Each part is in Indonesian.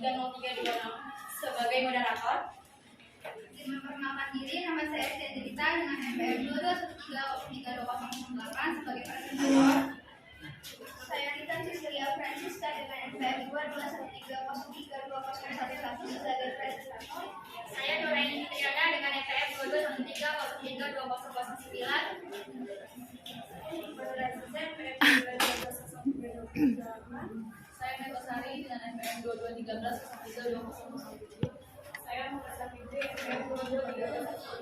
30326 sebagai moderator. Memperkenalkan diri, nama saya Sedelita dengan NPM 2213038 sebagai presentator. Saya Rita Cecilia Francisca dengan NPM 221303201 sebagai presentator. Saya Doraini Triana dengan NPM 221303209. Saya Megosari dengan NPM 2213 Saya Muhammad Fitri NPM 2213.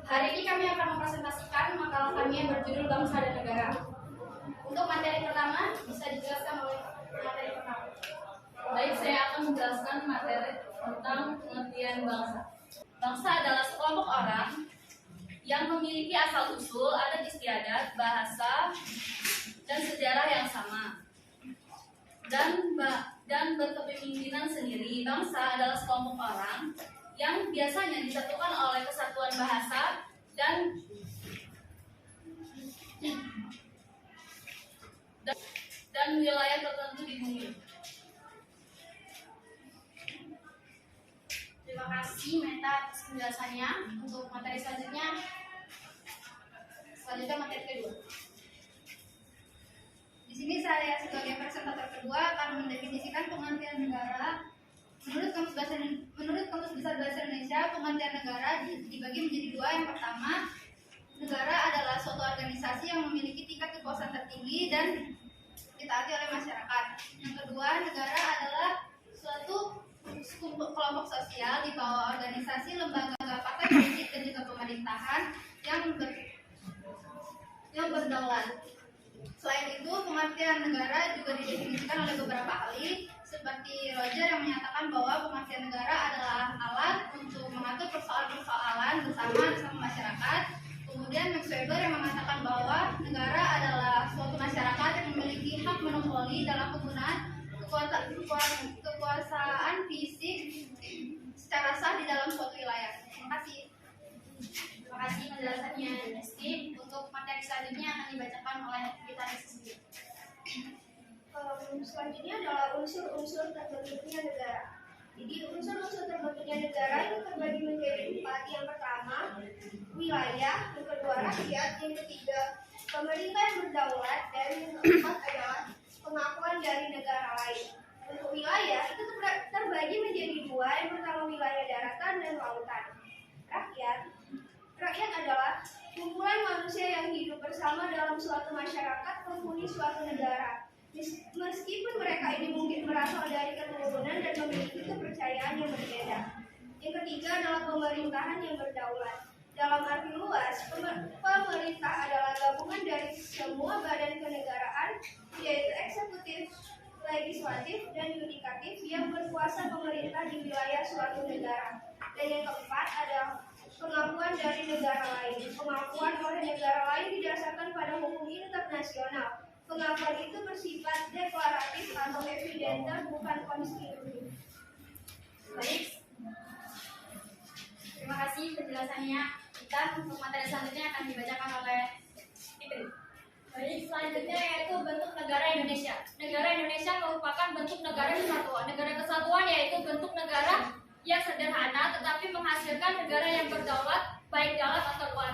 Hari ini kami akan mempresentasikan makalah kami yang berjudul Bangsa dan Negara. Untuk materi pertama, bisa dijelaskan oleh materi pertama. Baik, saya akan menjelaskan materi tentang pengertian bangsa. Bangsa adalah sekelompok orang yang memiliki asal-usul, adat istiadat, bahasa, dan sejarah yang sama, dan berkepemimpinan sendiri. Bangsa adalah sekelompok orang yang biasanya disatukan oleh kesatuan bahasa dan wilayah tertentu di bumi. Terima kasih Meta atas penjelasannya. Untuk materi selanjutnya materi kedua. Di sini saya sebagai presentator kedua akan mendefinisikan pengertian negara. Menurut Kamus Besar Bahasa Indonesia, pengertian negara dibagi menjadi dua. Yang pertama, negara adalah suatu organisasi yang memiliki tingkat kekuasaan tertinggi dan ditaati oleh masyarakat. Yang kedua, negara adalah suatu kelompok sosial di bawah organisasi, lembaga, partai politik, dan juga pemerintahan yang berdaulat. Selain itu, pengertian negara juga didefinisikan oleh beberapa ahli, seperti Roger yang menyatakan bahwa pengertian negara adalah alat untuk mengatur persoalan-persoalan bersama masyarakat. Kemudian Max Weber yang mengatakan bahwa negara adalah suatu masyarakat yang memiliki hak monopoli dalam penggunaan kekuasaan fisik secara sah di dalam suatu wilayah. Terima kasih. Terima kasih penjelasannya, Rizky. Untuk materi selanjutnya akan dibacakan oleh kita sendiri. Selanjutnya adalah unsur-unsur terbentuknya negara. Jadi unsur-unsur terbentuknya negara itu terbagi menjadi 4. Yang pertama, wilayah. Yang kedua, rakyat. Yang ketiga, pemerintah yang berdaulat. Dan yang keempat adalah pengakuan dari negara lain. Untuk wilayah itu terbagi menjadi 2. Yang pertama, wilayah daratan dan lautan. Rakyat adalah kumpulan manusia yang hidup bersama dalam suatu masyarakat penghuni suatu negara. Meskipun mereka ini mungkin berasal dari keturunan dan memiliki kepercayaan yang berbeda. Yang ketiga adalah pemerintahan yang berdaulat. Dalam arti luas, pemerintah adalah gabungan dari semua badan kenegaraan, yaitu eksekutif, legislatif, dan yudikatif yang berkuasa pemerintah di wilayah suatu negara. Dan yang keempat adalah pengakuan dari negara lain. Pengakuan oleh negara lain didasarkan pada hukum internasional. Pengakuan itu bersifat deklaratif atau evidenter, bukan konstitusi. Baik. Terima kasih penjelasannya. Kita untuk materi selanjutnya akan dibacakan oleh Fitri. Baik, selanjutnya yaitu bentuk negara Indonesia. Negara Indonesia merupakan bentuk negara kesatuan. Negara kesatuan yaitu bentuk negara yang sederhana tetapi menghasilkan negara yang berdaulat baik dalam atau luar.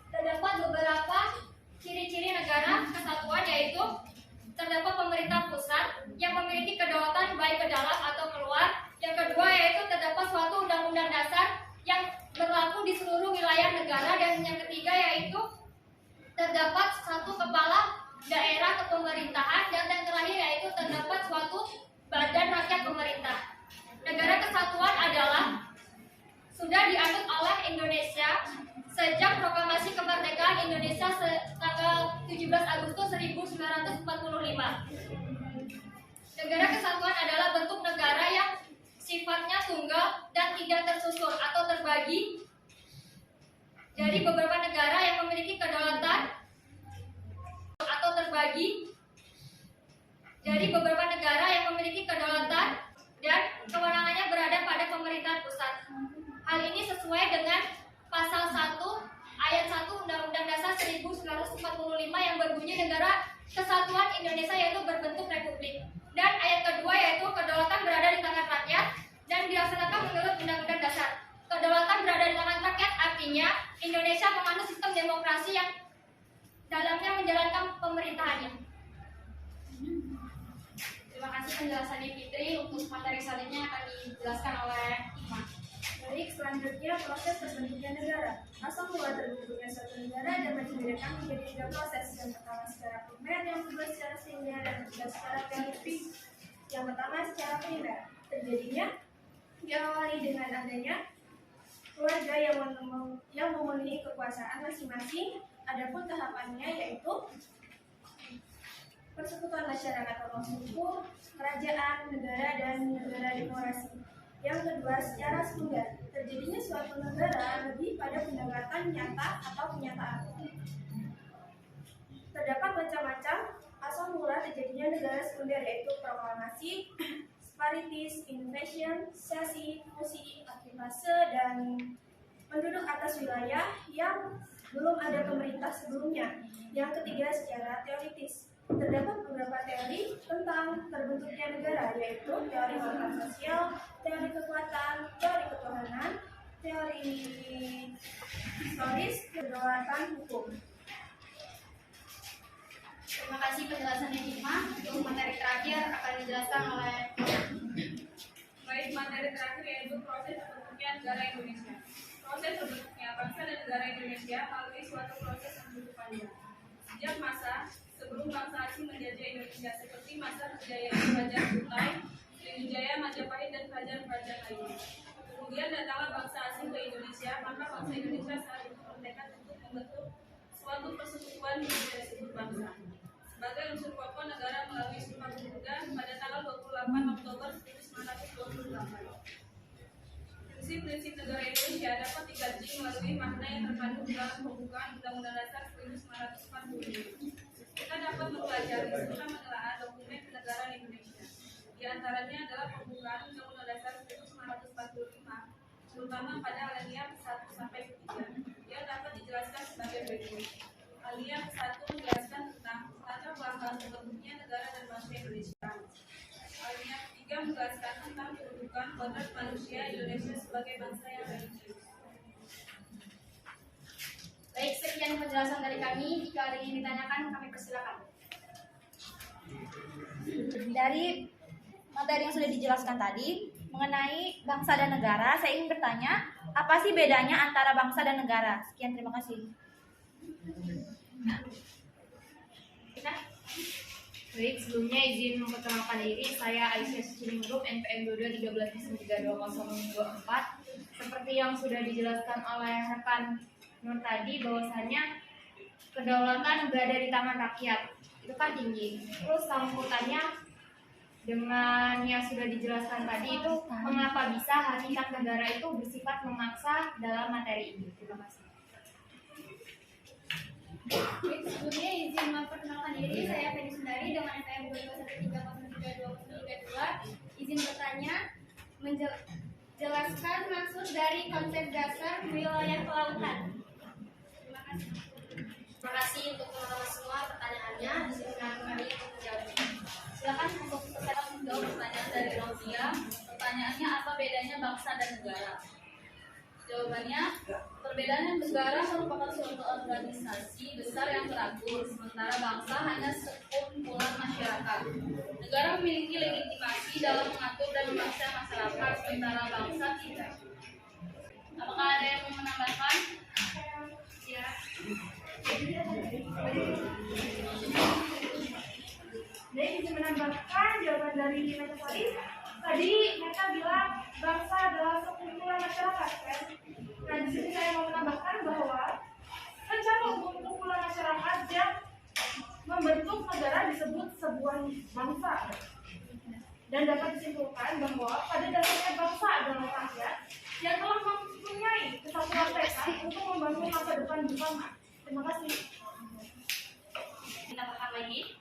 Terdapat beberapa ciri-ciri negara kesatuan, yaitu terdapat pemerintah pusat yang memiliki kedaulatan baik ke dalam atau keluar. Yang kedua yaitu terdapat suatu undang-undang dasar yang berlaku di seluruh wilayah negara. Dan yang ketiga yaitu terdapat satu kepala daerah kepemerintahan. Dan yang terakhir yaitu terdapat suatu badan rakyat pemerintah. Negara kesatuan adalah sudah dianut oleh Indonesia sejak proklamasi kemerdekaan Indonesia tanggal 17 Agustus 1945. Negara kesatuan adalah bentuk negara yang sifatnya tunggal dan tidak tersusun atau terbagi dari beberapa negara yang memiliki kedaulatan dan kewenangannya berada pada pemerintahan pusat. Hal ini sesuai dengan pasal 1 ayat 1 Undang-Undang Dasar 1945 yang berbunyi negara kesatuan Indonesia yaitu berbentuk republik. Dan ayat kedua yaitu kedaulatan berada di tangan rakyat dan dilaksanakan menurut Undang-Undang Dasar. Kedaulatan berada di tangan rakyat artinya Indonesia menganut sistem demokrasi yang dalamnya menjalankan pemerintahannya. Terima kasih penjelasannya Fitri. Untuk materi selanjutnya akan dijelaskan oleh Iman. Baik, selanjutnya proses terbentuknya negara. Asal mula terbentuknya suatu negara dapat dibedakan menjadi 3 proses. Yang pertama secara primer, yang kedua secara sekunder, dan ketiga secara teoritis. Yang pertama secara primer, terjadinya diawali dengan adanya keluarga yang memenuhi kekuasaan masing-masing. Adapun tahapannya yaitu persekutuan masyarakat atau suku, kerajaan, negara, dan negara demokrasi. Yang kedua, secara sekunder, terjadinya suatu negara lebih pada pendekatan nyata atau kenyataan. Terdapat macam-macam asal mula terjadinya negara sekunder yaitu proklamasi, separatis, invasion, sesi, fusi, aktivase, dan penduduk atas wilayah yang belum ada pemerintah sebelumnya. Yang ketiga, secara teoritis. Terdapat beberapa teori tentang terbentuknya negara, yaitu teori tentang sosial, teori kekuatan, teori ketuhanan, teori historis, kedaulatan hukum. Terima kasih penjelasannya Hikmah. Untuk materi terakhir akan dijelaskan oleh Baik, materi terakhir yaitu proses terbentuknya negara Indonesia. Proses terbentuknya bangsa dan negara Indonesia melalui suatu proses yang cukup panjang. Sejak masa sebelum bangsa asing menjajah Indonesia seperti masa kejayaan Kerajaan Kutai, Sriwijaya, Majapahit, dan kerajaan-kerajaan lainnya. Kemudian datanglah bangsa asing ke Indonesia, maka bangsa Indonesia saat itu bertekad untuk membentuk suatu persekutuan yang disebut bangsa. Sebagai unsur pokok negara melalui Sumpah Pemuda pada tanggal 28 Oktober 1928. Prinsip-prinsip negara Indonesia dapat dikaji melalui makna yang terkandung dalam pembukaan Undang-Undang Dasar 1945. Kita dapat mempelajari serta menelaah dokumen kenegaraan Indonesia. Di antaranya adalah pembukaan Undang-Undang Dasar 1945, terutama pada alinea 1 sampai 3. Yang dapat dijelaskan sebagai berikut. Alinea 1 menjelaskan tentang latar belakang terbentuknya negara dan bangsa Indonesia. Alinea 3 menjelaskan tentang kedudukan kodrat manusia Indonesia sebagai bangsa yang religius. Baik, sekian penjelasan dari kami. Jika ada yang ingin ditanyakan, kami persilakan. Dari materi yang sudah dijelaskan tadi mengenai bangsa dan negara, saya ingin bertanya, apa sih bedanya antara bangsa dan negara? Sekian, terima kasih. Baik, sebelumnya izin memperkenalkan diri. Saya Aisyah Cilinggrup, NPM 22133024. Seperti yang sudah dijelaskan oleh rekan Nur tadi, bahwasanya kedaulatan berada di tangan rakyat. Itu kan tinggi. Terus sambutannya dengan yang sudah dijelaskan tadi itu, mengapa bisa hakikat negara itu bersifat memaksa dalam materi ini. Terima kasih. Baik, sebelumnya izin memperkenalkan diri. Saya Feni Sundari dengan NPM 2133032. Izin bertanya, menjelaskan maksud dari konsep dasar wilayah kelautan. Terima kasih. Terima kasih untuk teman-teman semua pertanyaannya. Disilakan kami untuk menjawabnya. Silakan untuk peserta menjawab pertanyaan dari Rosia. Pertanyaannya, apa bedanya bangsa dan negara? Jawabannya, perbedaan negara merupakan suatu organisasi besar yang teratur, sementara bangsa hanya sekumpulan masyarakat. Negara memiliki legitimasi dalam mengatur dan memaksa masyarakat, sementara bangsa tidak. Apakah ada yang mau menambahkan? Ya. Jadi bisa menambahkan jawaban dari Meta tadi Meta bilang bangsa adalah sekumpulan masyarakat, kan? Nah, di sini saya mau menambahkan bahwa rencana untuk kumpulan masyarakat yang membentuk negara disebut sebuah bangsa. Dan dapat disimpulkan bahwa pada dasarnya bangsa adalah rakyat yang telah mempunyai kesatuan tekad untuk membangun masa depan bersama. Terima kasih. Kita makan lagi.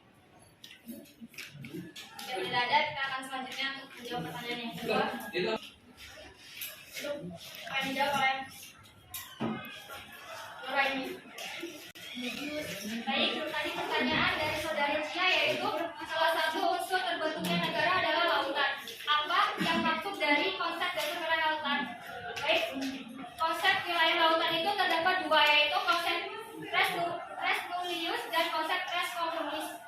Jika tidak ada, kita akan selanjutnya untuk menjawab pertanyaan yang kedua. Akan dijawab oleh Nuraini. Baik, tadi pertanyaan dari saudari konsepsinya yaitu salah satu unsur terbentuknya negara adalah lautan. Apa yang maksud dari konsep dasar wilayah lautan? Baik, konsep wilayah lautan itu terdapat dua, yaitu konsep res nullius dan konsep res communis.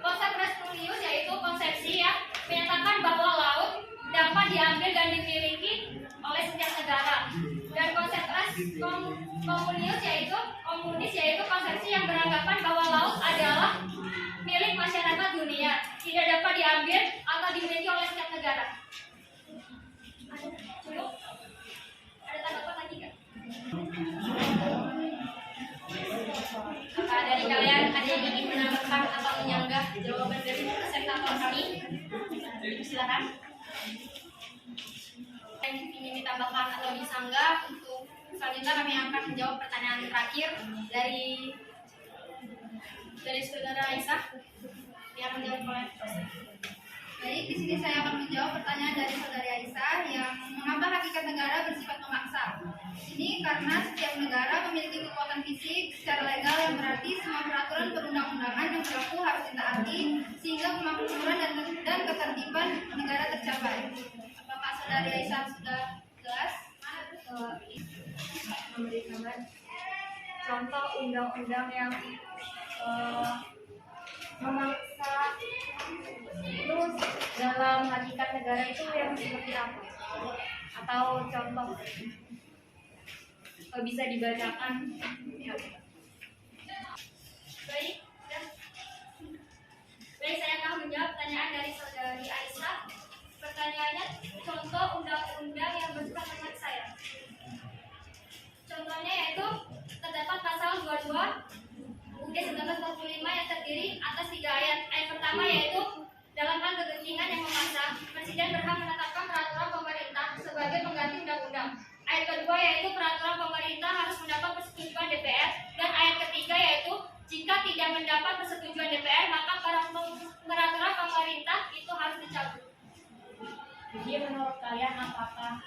Konsep res nullius yaitu konsepsi yang menyatakan bahwa laut dapat diambil dan dimiliki oleh setiap negara. Dan konsep res komunis yaitu konsepsi yang beranggapan bahwa laut adalah milik masyarakat dunia, tidak dapat diambil atau dimiliki oleh setiap negara. Cukup? Ada tanggapan lagi nggak? Apakah dari kalian ada yang ingin menambahkan atau menyanggah jawaban dari presentator kami? Silakan. Yang ingin ditambahkan atau disanggah, untuk selanjutnya kami akan menjawab pertanyaan terakhir dari saudara Aisyah yang menjawab oleh Baik, di sini saya akan menjawab pertanyaan dari saudari Aisyah yang mengapa hakikat negara bersifat memaksa. Ini karena setiap negara memiliki kekuatan fisik secara legal yang berarti semua peraturan perundang-undangan yang berlaku harus ditaati sehingga kemakmuran dan ketertiban negara tercapai. Apakah saudari Aisyah sudah jelas? Memberikan contoh undang-undang yang memaksa itu dalam hakikat negara itu yang seperti apa? Atau contoh bisa dibacakan? Ya. Baik, saya akan menjawab pertanyaan dari saudari Aisyah. Pertanyaannya, contoh undang-undang yang bersifat memaksa ya. Contohnya yaitu terdapat pasal 22 UUD 1945 yang terdiri atas 3 ayat. Ayat pertama yaitu dalam hal kegentingan yang memaksa, Presiden berhak menetapkan peraturan pemerintah sebagai pengganti undang-undang. Ayat kedua yaitu peraturan pemerintah harus mendapat persetujuan DPR, dan ayat ketiga yaitu jika tidak mendapat persetujuan DPR maka peraturan pemerintah itu harus dicabut. Jadi menurut kalian apakah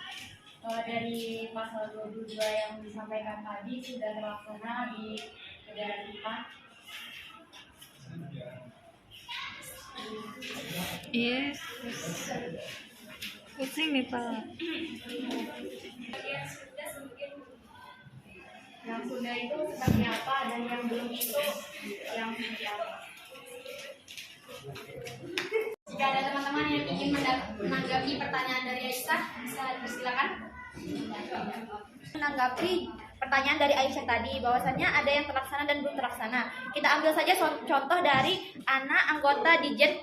dari pasal 22 yang disampaikan tadi sudah terlaksana di negara kita? Yes. Pusing nih Pak. Yang sudah itu seperti apa dan yang belum itu yang seperti apa? Jika ada teman-teman yang ingin menanggapi pertanyaan dari Aisyah, bisa dipersilakan. Menanggapi pertanyaan dari Aisyah tadi, bahwasannya ada yang terlaksana dan belum terlaksana. Kita ambil saja contoh dari anak anggota Ditjen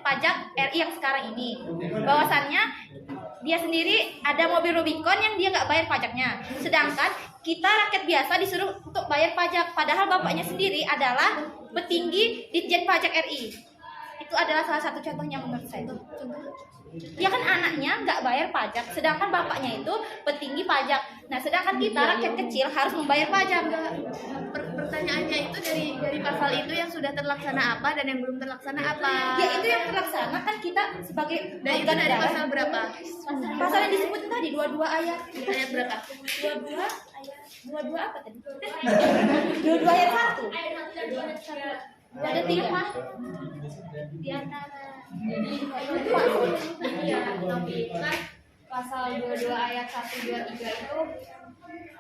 Pajak RI yang sekarang ini. Bahwasannya dia sendiri ada mobil Rubicon yang dia nggak bayar pajaknya. Sedangkan kita rakyat biasa disuruh untuk bayar pajak. Padahal bapaknya sendiri adalah petinggi Ditjen Pajak RI. Itu adalah salah satu contohnya menurut saya. Itu contohnya. Ya kan anaknya nggak bayar pajak, sedangkan bapaknya itu petinggi pajak. Nah, sedangkan kita rakyat kecil harus membayar pajak. Pertanyaannya itu dari pasal itu yang sudah terlaksana apa dan yang belum terlaksana apa? Ya itu yang terlaksana kan kita sebagai Dan itu warga dari negara. pasal berapa? Pasal yang disebutin tadi 22 ayat. Ayat berapa? 22 ayat 22 apa tadi? 22 ayat 1. Ayat 1 dan 2 dan 3. Ada 3 Di antara Iya, tapi kan pasal 22 ayat 1, 2, 3 itu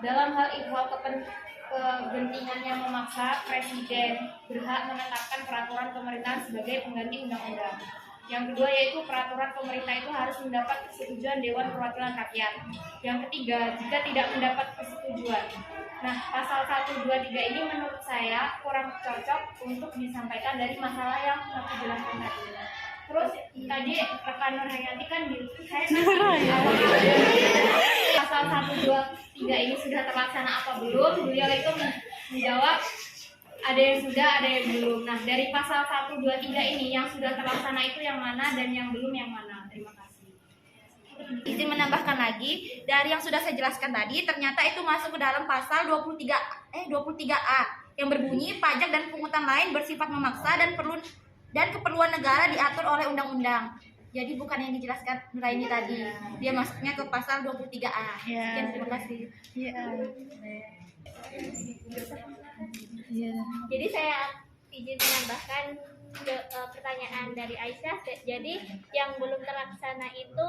dalam hal ihwal kegentingan yang memaksa, Presiden berhak menetapkan peraturan pemerintah sebagai pengganti undang-undang. Yang kedua yaitu peraturan pemerintah itu harus mendapat persetujuan Dewan Perwakilan Rakyat. Yang ketiga, jika tidak mendapat persetujuan. Nah, pasal 1, 2, 3 ini menurut saya kurang cocok untuk disampaikan dari masalah yang aku jelaskan tadi. Terus tadi rekan Nur Hayati kan pasal 1, 2, 3 ini sudah terlaksana apa belum? Beliau itu menjawab ada yang sudah, ada yang belum. Nah, dari pasal 1, 2, 3 ini yang sudah terlaksana itu yang mana dan yang belum yang mana? Terima kasih. Izin menambahkan lagi, dari yang sudah saya jelaskan tadi, ternyata itu masuk ke dalam pasal 23A yang berbunyi pajak dan pungutan lain bersifat memaksa dan keperluan negara diatur oleh undang-undang. Jadi bukan yang dijelaskan Nuraini tadi. Dia masuknya ke pasal 23A. Sekian, terima kasih. Iya. Jadi saya izin menambahkan pertanyaan dari Aisyah. Jadi yang belum terlaksana itu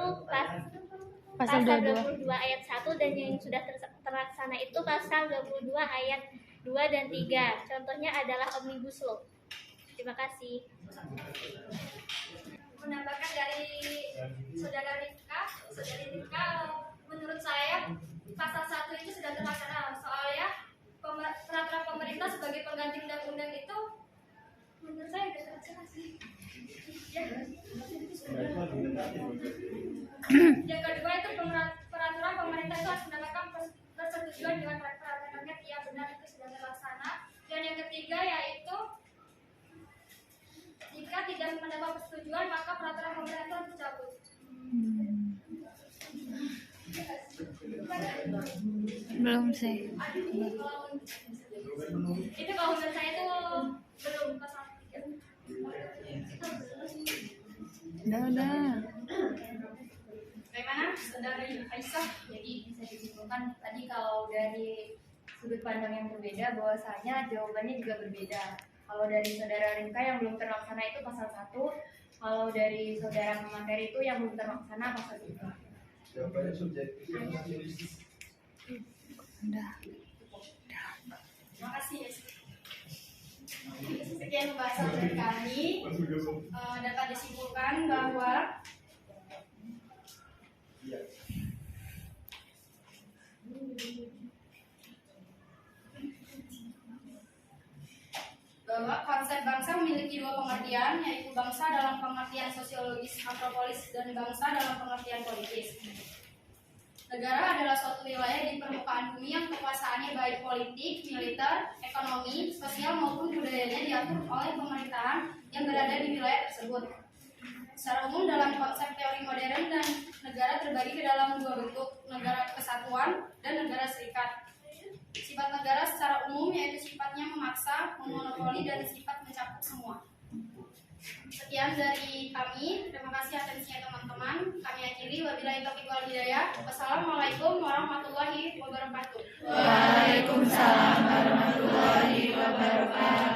pasal 22 ayat 1 dan yang sudah terlaksana itu pasal 22 ayat 2 dan 3. Contohnya adalah Omnibus Law. Terima kasih. Menambahkan dari saudari Rifka, menurut saya pasal 1 itu sudah terlaksana. Soalnya peraturan pemerintah sebagai pengganti undang-undang itu menurut saya sudah terlaksana sih. Ya. Yang kedua itu peraturan pemerintah itu harus mendapatkan persetujuan dengan peraturan rakyat. Iya benar, itu sudah terlaksana. Dan yang ketiga yaitu jika tidak mendapat persetujuan maka peraturan pemerintah harus dicabut. Belum sih. Itu kalau menurut saya itu belum pasal 3. Udah. Bagaimana saudara Aisyah? Jadi bisa disimpulkan tadi kalau dari sudut pandang yang berbeda bahwasanya jawabannya juga berbeda. Kalau dari saudara Rinka yang belum terlaksana itu pasal 1, kalau dari saudara pemateri itu yang belum terlaksana pasal 3. Jawabannya subjektif. Udah. Terima kasih. Sekian pembahasan dari kami. Dapat disimpulkan bahwa konsep bangsa memiliki dua pengertian, yaitu bangsa dalam pengertian sosiologis antropolis dan bangsa dalam pengertian politis. Negara adalah suatu wilayah di permukaan bumi yang kekuasaannya baik politik, militer, ekonomi, sosial maupun budayanya diatur oleh pemerintahan yang berada di wilayah tersebut. Secara umum dalam konsep teori modern dan negara terbagi ke dalam dua bentuk, negara kesatuan dan negara serikat. Sifat negara secara umum yaitu sifatnya memaksa, memonopoli, dan sifat mencakup semua. Sekian dari kami. Terima kasih atensinya teman-teman. Kami akhiri. Wabillahi taufiq wal hidayah. Wassalamualaikum warahmatullahi wabarakatuh. Waalaikumsalam warahmatullahi wabarakatuh.